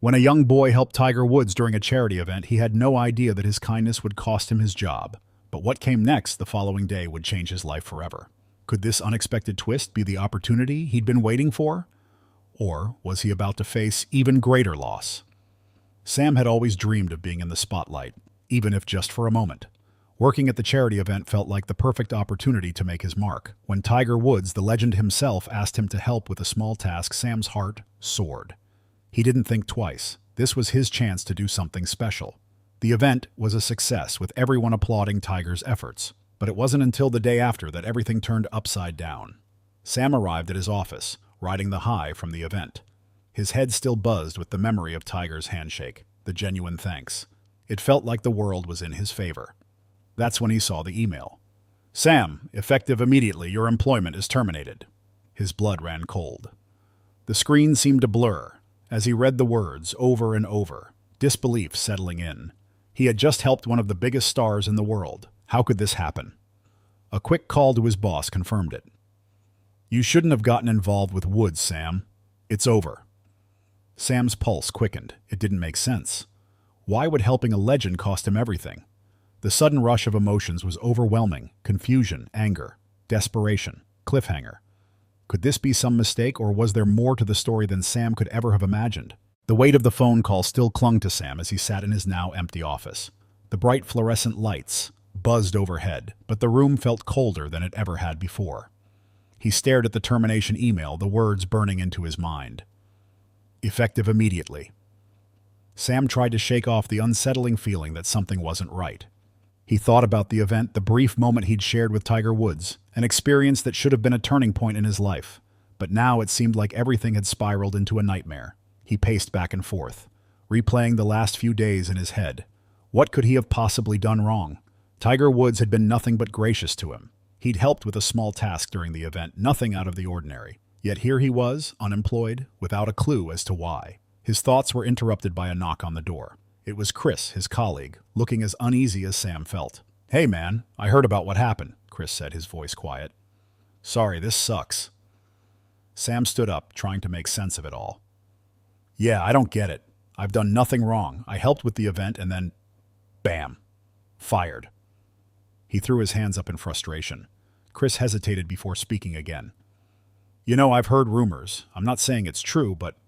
When a young boy helped Tiger Woods during a charity event, he had no idea that his kindness would cost him his job. But what came next the following day would change his life forever. Could this unexpected twist be the opportunity he'd been waiting for? Or was he about to face even greater loss? Sam had always dreamed of being in the spotlight, even if just for a moment. Working at the charity event felt like the perfect opportunity to make his mark. When Tiger Woods, the legend himself, asked him to help with a small task, Sam's heart soared. He didn't think twice. This was his chance to do something special. The event was a success, with everyone applauding Tiger's efforts. But it wasn't until the day after that everything turned upside down. Sam arrived at his office, riding the high from the event. His head still buzzed with the memory of Tiger's handshake, the genuine thanks. It felt like the world was in his favor. That's when he saw the email. "Sam, effective immediately, your employment is terminated." His blood ran cold. The screen seemed to blur as he read the words over and over, disbelief settling in. He had just helped one of the biggest stars in the world. How could this happen? A quick call to his boss confirmed it. "You shouldn't have gotten involved with Woods, Sam. It's over." Sam's pulse quickened. It didn't make sense. Why would helping a legend cost him everything? The sudden rush of emotions was overwhelming. Confusion, anger, desperation, cliffhanger. Could this be some mistake, or was there more to the story than Sam could ever have imagined? The weight of the phone call still clung to Sam as he sat in his now empty office. The bright fluorescent lights buzzed overhead, but the room felt colder than it ever had before. He stared at the termination email, the words burning into his mind. Effective immediately. Sam tried to shake off the unsettling feeling that something wasn't right. He thought about the event, the brief moment he'd shared with Tiger Woods, an experience that should have been a turning point in his life. But now it seemed like everything had spiraled into a nightmare. He paced back and forth, replaying the last few days in his head. What could he have possibly done wrong? Tiger Woods had been nothing but gracious to him. He'd helped with a small task during the event, nothing out of the ordinary. Yet here he was, unemployed, without a clue as to why. His thoughts were interrupted by a knock on the door. It was Chris, his colleague, looking as uneasy as Sam felt. "Hey man, I heard about what happened," Chris said, his voice quiet. "Sorry, this sucks." Sam stood up, trying to make sense of it all. "Yeah, I don't get it. I've done nothing wrong. I helped with the event and then, bam, fired." He threw his hands up in frustration. Chris hesitated before speaking again. "You know, I've heard rumors. I'm not saying it's true, but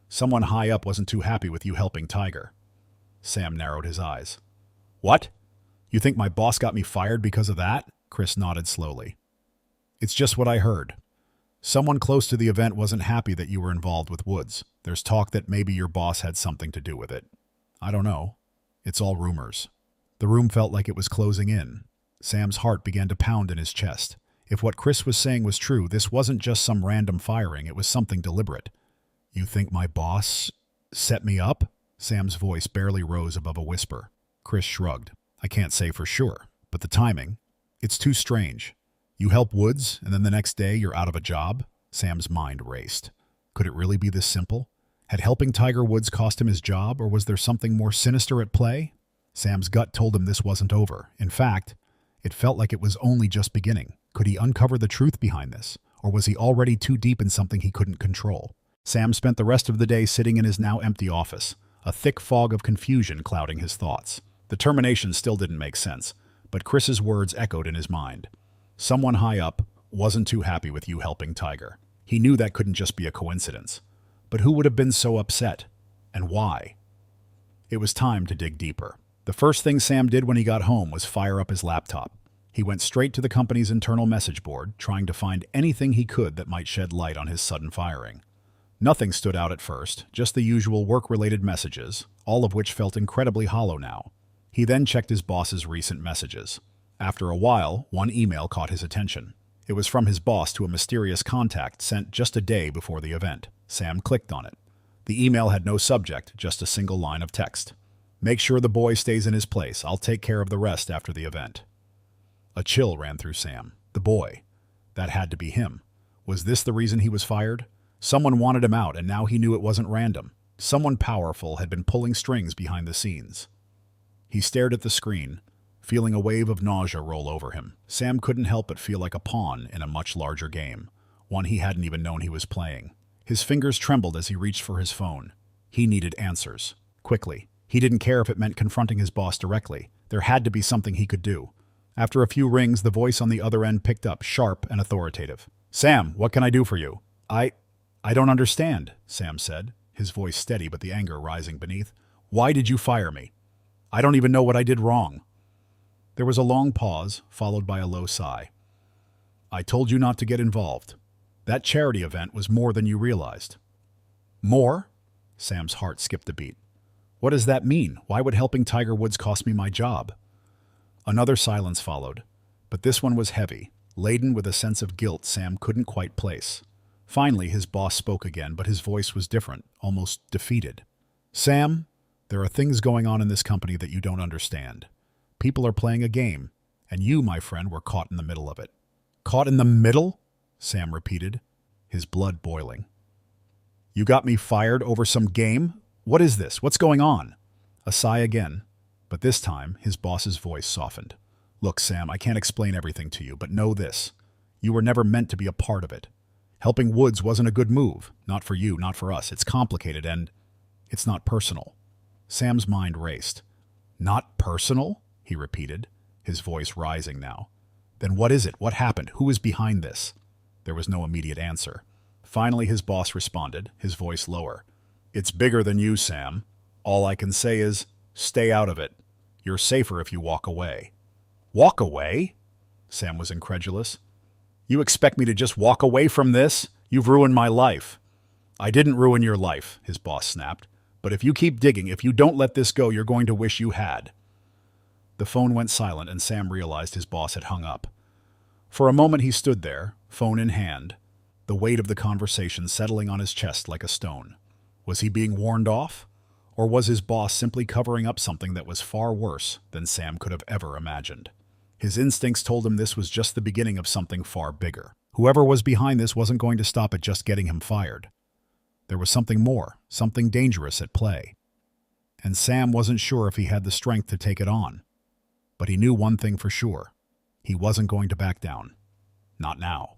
someone high up wasn't too happy with you helping Tiger." Sam narrowed his eyes. "What? You think my boss got me fired because of that?" Chris nodded slowly. "It's just what I heard. Someone close to the event wasn't happy that you were involved with Woods. There's talk that maybe your boss had something to do with it. I don't know. It's all rumors." The room felt like it was closing in. Sam's heart began to pound in his chest. If what Chris was saying was true, this wasn't just some random firing, it was something deliberate. "You think my boss set me up?" Sam's voice barely rose above a whisper. Chris shrugged. "I can't say for sure, but the timing, it's too strange. You help Woods, and then the next day you're out of a job?" Sam's mind raced. Could it really be this simple? Had helping Tiger Woods cost him his job, or was there something more sinister at play? Sam's gut told him this wasn't over. In fact, it felt like it was only just beginning. Could he uncover the truth behind this, or was he already too deep in something he couldn't control? Sam spent the rest of the day sitting in his now empty office, a thick fog of confusion clouding his thoughts. The termination still didn't make sense, but Chris's words echoed in his mind. Someone high up wasn't too happy with you helping Tiger. He knew that couldn't just be a coincidence. But who would have been so upset? And why? It was time to dig deeper. The first thing Sam did when he got home was fire up his laptop. He went straight to the company's internal message board, trying to find anything he could that might shed light on his sudden firing. Nothing stood out at first, just the usual work-related messages, all of which felt incredibly hollow now. He then checked his boss's recent messages. After a while, one email caught his attention. It was from his boss to a mysterious contact sent just a day before the event. Sam clicked on it. The email had no subject, just a single line of text. "Make sure the boy stays in his place. I'll take care of the rest after the event." A chill ran through Sam. The boy. That had to be him. Was this the reason he was fired? Someone wanted him out, and now he knew it wasn't random. Someone powerful had been pulling strings behind the scenes. He stared at the screen, feeling a wave of nausea roll over him. Sam couldn't help but feel like a pawn in a much larger game, one he hadn't even known he was playing. His fingers trembled as he reached for his phone. He needed answers. Quickly. He didn't care if it meant confronting his boss directly. There had to be something he could do. After a few rings, the voice on the other end picked up, sharp and authoritative. "Sam, what can I do for you?" I don't understand," Sam said, his voice steady but the anger rising beneath. "Why did you fire me? I don't even know what I did wrong." There was a long pause, followed by a low sigh. "I told you not to get involved. That charity event was more than you realized." "More?" Sam's heart skipped a beat. "What does that mean? Why would helping Tiger Woods cost me my job?" Another silence followed, but this one was heavy, laden with a sense of guilt Sam couldn't quite place. Finally, his boss spoke again, but his voice was different, almost defeated. "Sam, there are things going on in this company that you don't understand. People are playing a game, and you, my friend, were caught in the middle of it." "Caught in the middle?" Sam repeated, his blood boiling. "You got me fired over some game? What is this? What's going on?" A sigh again, but this time his boss's voice softened. "Look, Sam, I can't explain everything to you, but know this. You were never meant to be a part of it. Helping Woods wasn't a good move. Not for you, not for us. It's complicated and it's not personal." Sam's mind raced. "Not personal?" he repeated, his voice rising now. "Then what is it? What happened? Who is behind this?" There was no immediate answer. Finally, his boss responded, his voice lower. "It's bigger than you, Sam. All I can say is, stay out of it. You're safer if you walk away." "Walk away?" Sam was incredulous. "You expect me to just walk away from this? You've ruined my life." "I didn't ruin your life," his boss snapped. "But if you keep digging, if you don't let this go, you're going to wish you had." The phone went silent and Sam realized his boss had hung up. For a moment he stood there, phone in hand, the weight of the conversation settling on his chest like a stone. Was he being warned off? Or was his boss simply covering up something that was far worse than Sam could have ever imagined? His instincts told him this was just the beginning of something far bigger. Whoever was behind this wasn't going to stop at just getting him fired. There was something more, something dangerous at play. And Sam wasn't sure if he had the strength to take it on. But he knew one thing for sure. He wasn't going to back down. Not now.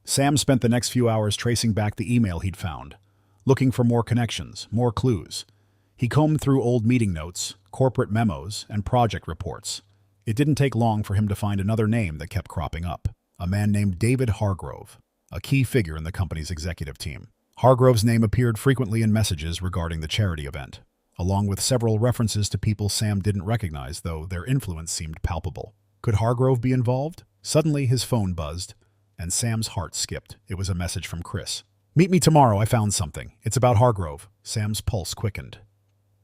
Sam spent the next few hours tracing back the email he'd found, looking for more connections, more clues. He combed through old meeting notes, corporate memos, and project reports. It didn't take long for him to find another name that kept cropping up. A man named David Hargrove, a key figure in the company's executive team. Hargrove's name appeared frequently in messages regarding the charity event, along with several references to people Sam didn't recognize, though their influence seemed palpable. Could Hargrove be involved? Suddenly, his phone buzzed, and Sam's heart skipped. It was a message from Chris. "Meet me tomorrow, I found something. It's about Hargrove." Sam's pulse quickened.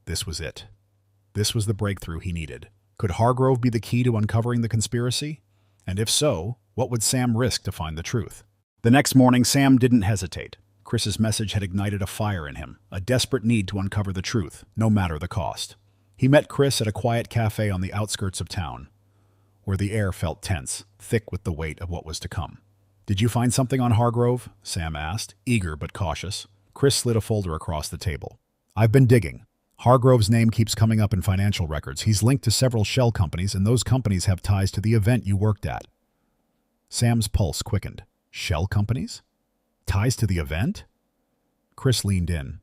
This was it. This was the breakthrough he needed. Could Hargrove be the key to uncovering the conspiracy? And if so, what would Sam risk to find the truth? The next morning, Sam didn't hesitate. Chris's message had ignited a fire in him, a desperate need to uncover the truth, no matter the cost. He met Chris at a quiet cafe on the outskirts of town, where the air felt tense, thick with the weight of what was to come. "Did you find something on Hargrove?" Sam asked, eager but cautious. Chris slid a folder across the table. "I've been digging. Hargrove's name keeps coming up in financial records. He's linked to several shell companies, and those companies have ties to the event you worked at." Sam's pulse quickened. Shell companies? Ties to the event? Chris leaned in.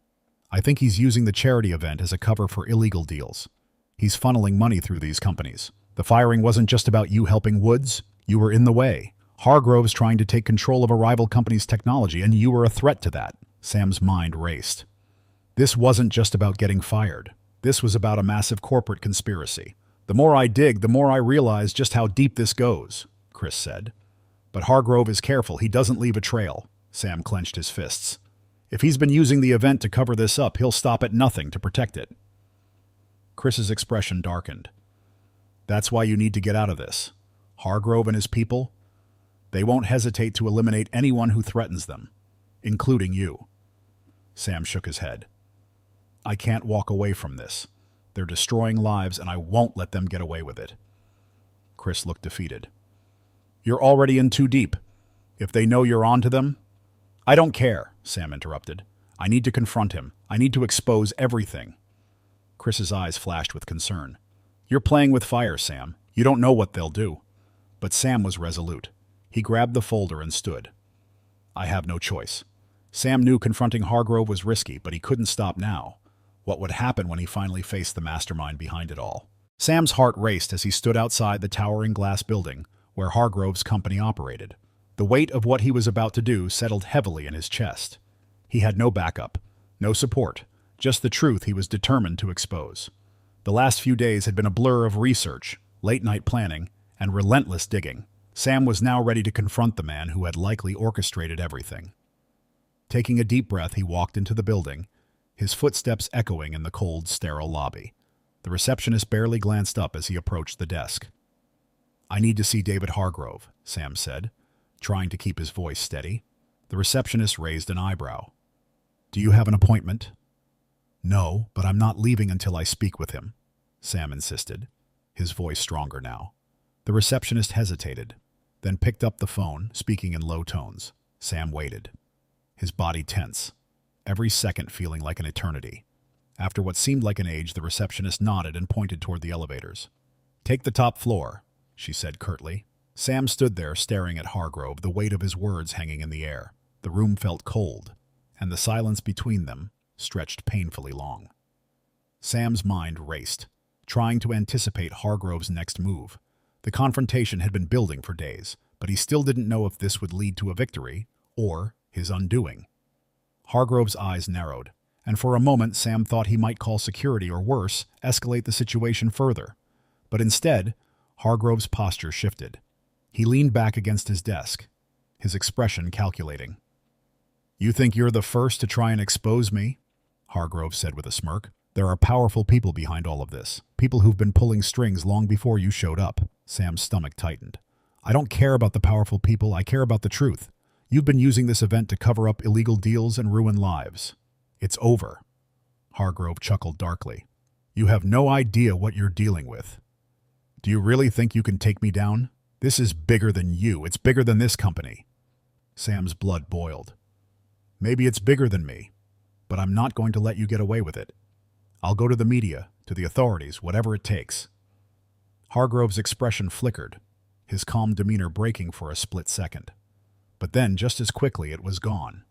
"I think he's using the charity event as a cover for illegal deals. He's funneling money through these companies. The firing wasn't just about you helping Woods. You were in the way. Hargrove's trying to take control of a rival company's technology, and you were a threat to that." Sam's mind raced. This wasn't just about getting fired. This was about a massive corporate conspiracy. "The more I dig, the more I realize just how deep this goes," Chris said. "But Hargrove is careful. He doesn't leave a trail." Sam clenched his fists. "If he's been using the event to cover this up, he'll stop at nothing to protect it." Chris's expression darkened. "That's why you need to get out of this. Hargrove and his people, they won't hesitate to eliminate anyone who threatens them, including you." Sam shook his head. "I can't walk away from this. They're destroying lives, and I won't let them get away with it." Chris looked defeated. "You're already in too deep. If they know you're on to them—" "I don't care," Sam interrupted. "I need to confront him. I need to expose everything." Chris's eyes flashed with concern. "You're playing with fire, Sam. You don't know what they'll do." But Sam was resolute. He grabbed the folder and stood. "I have no choice." Sam knew confronting Hargrove was risky, but he couldn't stop now. What would happen when he finally faced the mastermind behind it all? Sam's heart raced as he stood outside the towering glass building where Hargrove's company operated. The weight of what he was about to do settled heavily in his chest. He had no backup, no support, just the truth he was determined to expose. The last few days had been a blur of research, late-night planning, and relentless digging. Sam was now ready to confront the man who had likely orchestrated everything. Taking a deep breath, he walked into the building, his footsteps echoing in the cold, sterile lobby. The receptionist barely glanced up as he approached the desk. "I need to see David Hargrove," Sam said, trying to keep his voice steady. The receptionist raised an eyebrow. "Do you have an appointment?" "No, but I'm not leaving until I speak with him," Sam insisted, his voice stronger now. The receptionist hesitated, then picked up the phone, speaking in low tones. Sam waited, his body tense, every second feeling like an eternity. After what seemed like an age, the receptionist nodded and pointed toward the elevators. "Take the top floor," she said curtly. Sam stood there staring at Hargrove, the weight of his words hanging in the air. The room felt cold, and the silence between them stretched painfully long. Sam's mind raced, trying to anticipate Hargrove's next move. The confrontation had been building for days, but he still didn't know if this would lead to a victory or his undoing. Hargrove's eyes narrowed, and for a moment Sam thought he might call security or worse, escalate the situation further. But instead, Hargrove's posture shifted. He leaned back against his desk, his expression calculating. "You think you're the first to try and expose me?" Hargrove said with a smirk. "There are powerful people behind all of this, people who've been pulling strings long before you showed up." Sam's stomach tightened. "I don't care about the powerful people, I care about the truth. You've been using this event to cover up illegal deals and ruin lives. It's over." Hargrove chuckled darkly. "You have no idea what you're dealing with. Do you really think you can take me down? This is bigger than you. It's bigger than this company." Sam's blood boiled. "Maybe it's bigger than me, but I'm not going to let you get away with it. I'll go to the media, to the authorities, whatever it takes." Hargrove's expression flickered, his calm demeanor breaking for a split second. But then, just as quickly, it was gone.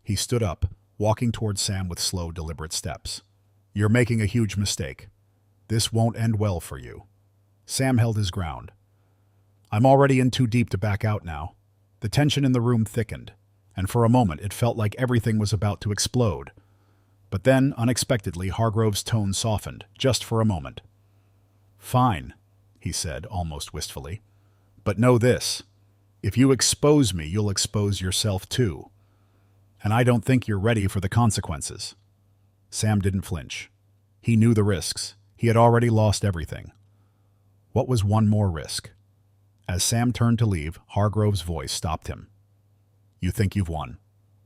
He stood up, walking towards Sam with slow, deliberate steps. "You're making a huge mistake. This won't end well for you." Sam held his ground. "I'm already in too deep to back out now." The tension in the room thickened, and for a moment it felt like everything was about to explode. But then, unexpectedly, Hargrove's tone softened, just for a moment. "Fine," he said, almost wistfully. "But know this. If you expose me, you'll expose yourself too. And I don't think you're ready for the consequences." Sam didn't flinch. He knew the risks. He had already lost everything. What was one more risk? As Sam turned to leave, Hargrove's voice stopped him. "You think you've won.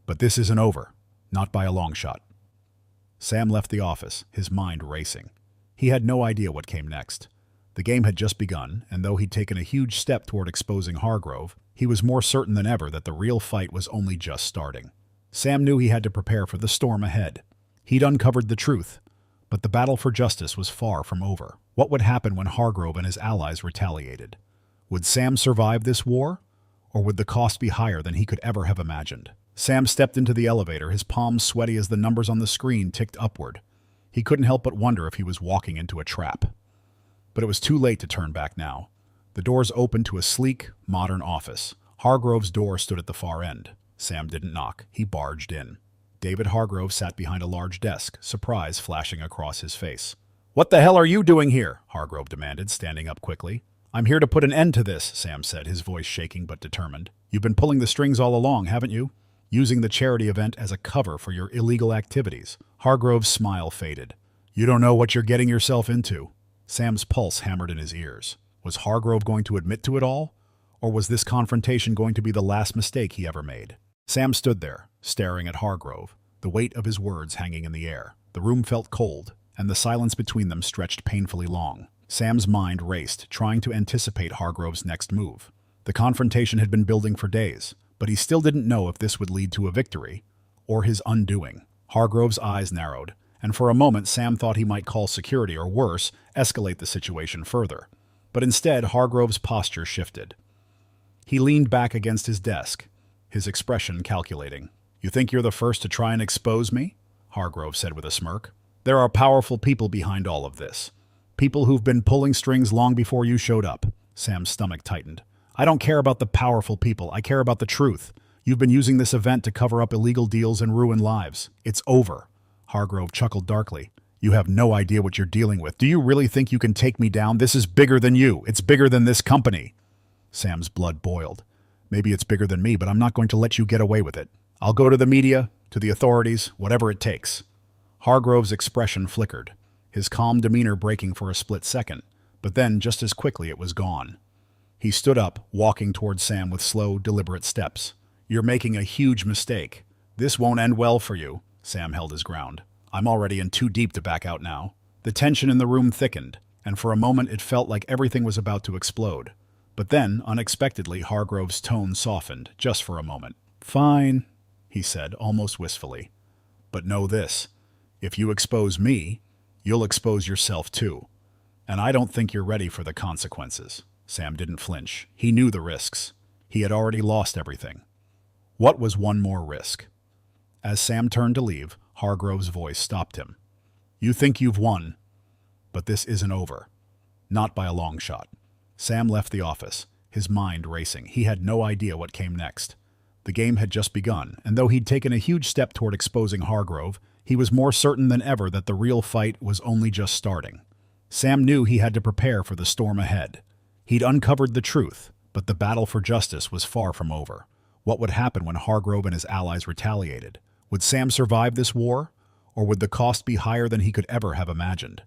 But this isn't over. Not by a long shot." Sam left the office, his mind racing. He had no idea what came next. The game had just begun, and though he'd taken a huge step toward exposing Hargrove, he was more certain than ever that the real fight was only just starting. Sam knew he had to prepare for the storm ahead. He'd uncovered the truth, but the battle for justice was far from over. What would happen when Hargrove and his allies retaliated? Would Sam survive this war, or would the cost be higher than he could ever have imagined? Sam stepped into the elevator, his palms sweaty as the numbers on the screen ticked upward. He couldn't help but wonder if he was walking into a trap. But it was too late to turn back now. The doors opened to a sleek, modern office. Hargrove's door stood at the far end. Sam didn't knock. He barged in. David Hargrove sat behind a large desk, surprise flashing across his face. "What the hell are you doing here?" Hargrove demanded, standing up quickly. "I'm here to put an end to this," Sam said, his voice shaking but determined. "You've been pulling the strings all along, haven't you? Using the charity event as a cover for your illegal activities." Hargrove's smile faded. "You don't know what you're getting yourself into." Sam's pulse hammered in his ears. Was Hargrove going to admit to it all? Or was this confrontation going to be the last mistake he ever made? Sam stood there, staring at Hargrove, the weight of his words hanging in the air. The room felt cold, and the silence between them stretched painfully long. Sam's mind raced, trying to anticipate Hargrove's next move. The confrontation had been building for days, but he still didn't know if this would lead to a victory or his undoing. Hargrove's eyes narrowed, and for a moment Sam thought he might call security or worse, escalate the situation further. But instead, Hargrove's posture shifted. He leaned back against his desk, his expression calculating. "You think you're the first to try and expose me?" Hargrove said with a smirk. There are powerful people behind all of this. People who've been pulling strings long before you showed up. Sam's stomach tightened. I don't care about the powerful people. I care about the truth. You've been using this event to cover up illegal deals and ruin lives. It's over. Hargrove chuckled darkly. You have no idea what you're dealing with. Do you really think you can take me down? This is bigger than you. It's bigger than this company. Sam's blood boiled. Maybe it's bigger than me, but I'm not going to let you get away with it. I'll go to the media, to the authorities, whatever it takes. Hargrove's expression flickered, his calm demeanor breaking for a split second, but then just as quickly it was gone. He stood up, walking towards Sam with slow, deliberate steps. You're making a huge mistake. This won't end well for you. Sam held his ground. I'm already in too deep to back out now. The tension in the room thickened, and for a moment it felt like everything was about to explode. But then, unexpectedly, Hargrove's tone softened, just for a moment. Fine, he said, almost wistfully. But know this. If you expose me, you'll expose yourself too. And I don't think you're ready for the consequences. Sam didn't flinch. He knew the risks. He had already lost everything. What was one more risk? As Sam turned to leave, Hargrove's voice stopped him. You think you've won, but this isn't over. Not by a long shot. Sam left the office, his mind racing. He had no idea what came next. The game had just begun, and though he'd taken a huge step toward exposing Hargrove, he was more certain than ever that the real fight was only just starting. Sam knew he had to prepare for the storm ahead. He'd uncovered the truth, but the battle for justice was far from over. What would happen when Hargrove and his allies retaliated? Would Sam survive this war, or would the cost be higher than he could ever have imagined?